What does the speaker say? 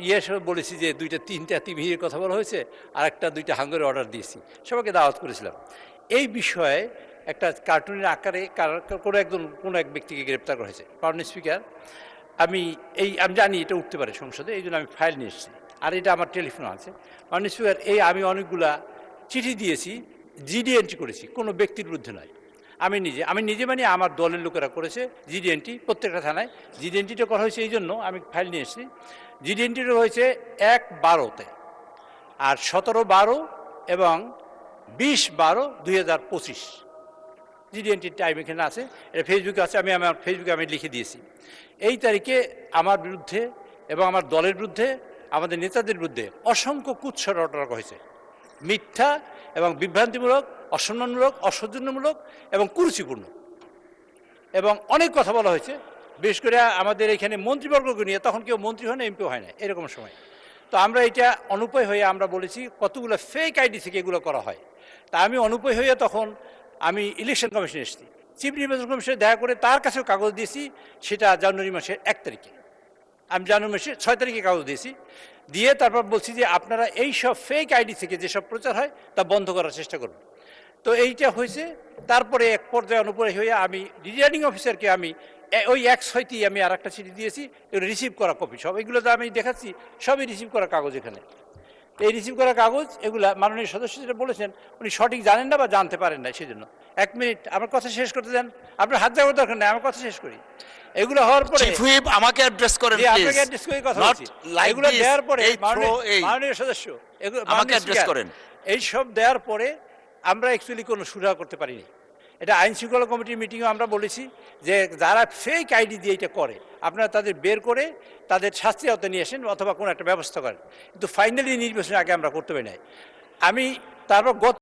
ইয়ে সব বলেছি যে 2টা 3টা তিমিরের কথা বলা হয়েছে, আর একটা 2টা হাঙ্গরের অর্ডার দিয়েছি, সবাইকে দাওয়াত করেছিলাম। এই বিষয়ে একটা কার্টুনের আকারে কোনো এক ব্যক্তিকে গ্রেপ্তার করা হয়েছে। মাননীয় স্পিকার, আমি জানি এটা উঠতে পারে সংসদে, এই জন্য আমি ফাইল নিয়ে এসেছি, আর এটা আমার টেলিফোন আছে। মাননীয় স্পিকার, আমি অনেকগুলা চিঠি দিয়েছি, জিডি এন্ট্রি করেছি, কোনো ব্যক্তির বিরুদ্ধে নয়। আমি নিজে মানে আমার দলের লোকেরা করেছে জিডি এন্ট্রি প্রত্যেকটা থানায়। জিডি এন্ট্রিটা করা হয়েছে এই জন্য আমি ফাইল নিয়ে এসেছি। জিডি এন্ট্রিটা হয়েছে 1/12-তে, আর 17/12 এবং 20/12/2025 জিডি এন্ট্রির টাইম এখানে আছে, এটা ফেসবুকে আছে, আমার ফেসবুকে লিখে দিয়েছি। এই তারিখে আমার বিরুদ্ধে এবং আমার দলের বিরুদ্ধে, আমাদের নেতাদের বিরুদ্ধে অসংখ্য কুৎসা রটনা হয়েছে, মিথ্যা এবং বিভ্রান্তিমূলক, অসম্মানমূলক, অসৌজন্যমূলক এবং কুরুচিপূর্ণ, এবং অনেক কথা বলা হয়েছে। বিশেষ করে আমাদের এখানে মন্ত্রীবর্গকে নিয়ে, তখন কেউ মন্ত্রী হয় না, এমপিও হয় না, এরকম সময়। তো আমরা এটা অনুপায় হয়ে আমরা বলেছি কতগুলো ফেক আইডি থেকে এগুলো করা হয়। তা আমি অনুপায় হয়ে তখন আমি ইলেকশন কমিশনে এসেছি, চিফ নির্বাচন কমিশনে দেখা করে তার কাছেও কাগজ দিয়েছি। সেটা জানুয়ারি মাসের 1 তারিখে, আমি জানুয়ারি মাসের 6 তারিখে কাগজ দিয়েছি, দিয়ে তারপর বলছি যে আপনারা এই সব ফেক আইডি থেকে যেসব প্রচার হয় তা বন্ধ করার চেষ্টা করুন। তো এইটা হয়েছে। তারপরে এক পর্যায়ে অনুপরে হয়ে আমি রিটার্নিং অফিসারকে ওই 1/6 আমি আর একটা চিঠি দিয়েছি, এগুলো রিসিভ করা কপি, সব এগুলো তো আমি দেখাচ্ছি, সবই রিসিভ করা কাগজ এখানে। এই রিসিভ করা কাগজ এগুলা মাননীয় সদস্য যেটা বলেছেন উনি সঠিক জানেন না বা জানতে পারেন না, সেজন্য। 1 মিনিট আমার কথা শেষ করতে দেন, আপনার হাত যাওয়ার দরকার নেই, আমার কথা শেষ করি। এগুলো হওয়ার পরে চিফ হুইপ আমাকে অ্যাড্রেস করেন প্লিজ, আপনাকে অ্যাড্রেস করে কথা নট বলছি। লাইক এগুলো দিস, দেওয়ার পরে এই মাননীয় সদস্য এগুলো আমাকে অ্যাড্রেস করেন। এই সব দেওয়ার পরে আমরা অ্যাকচুয়ালি কোনো সুরাহা করতে পারিনি। এটা আইন শৃঙ্খলা কমিটির মিটিংও আমরা বলেছি যে যারা ফেক আইডি দিয়ে এটা করে আপনারা তাদের বের করে তাদের শাস্তির আওতায় নিয়ে আসেন অথবা কোনো একটা ব্যবস্থা করেন, কিন্তু ফাইনালি নির্বাচনের আগে আমরা করতে পারি নাই। আমি তারপর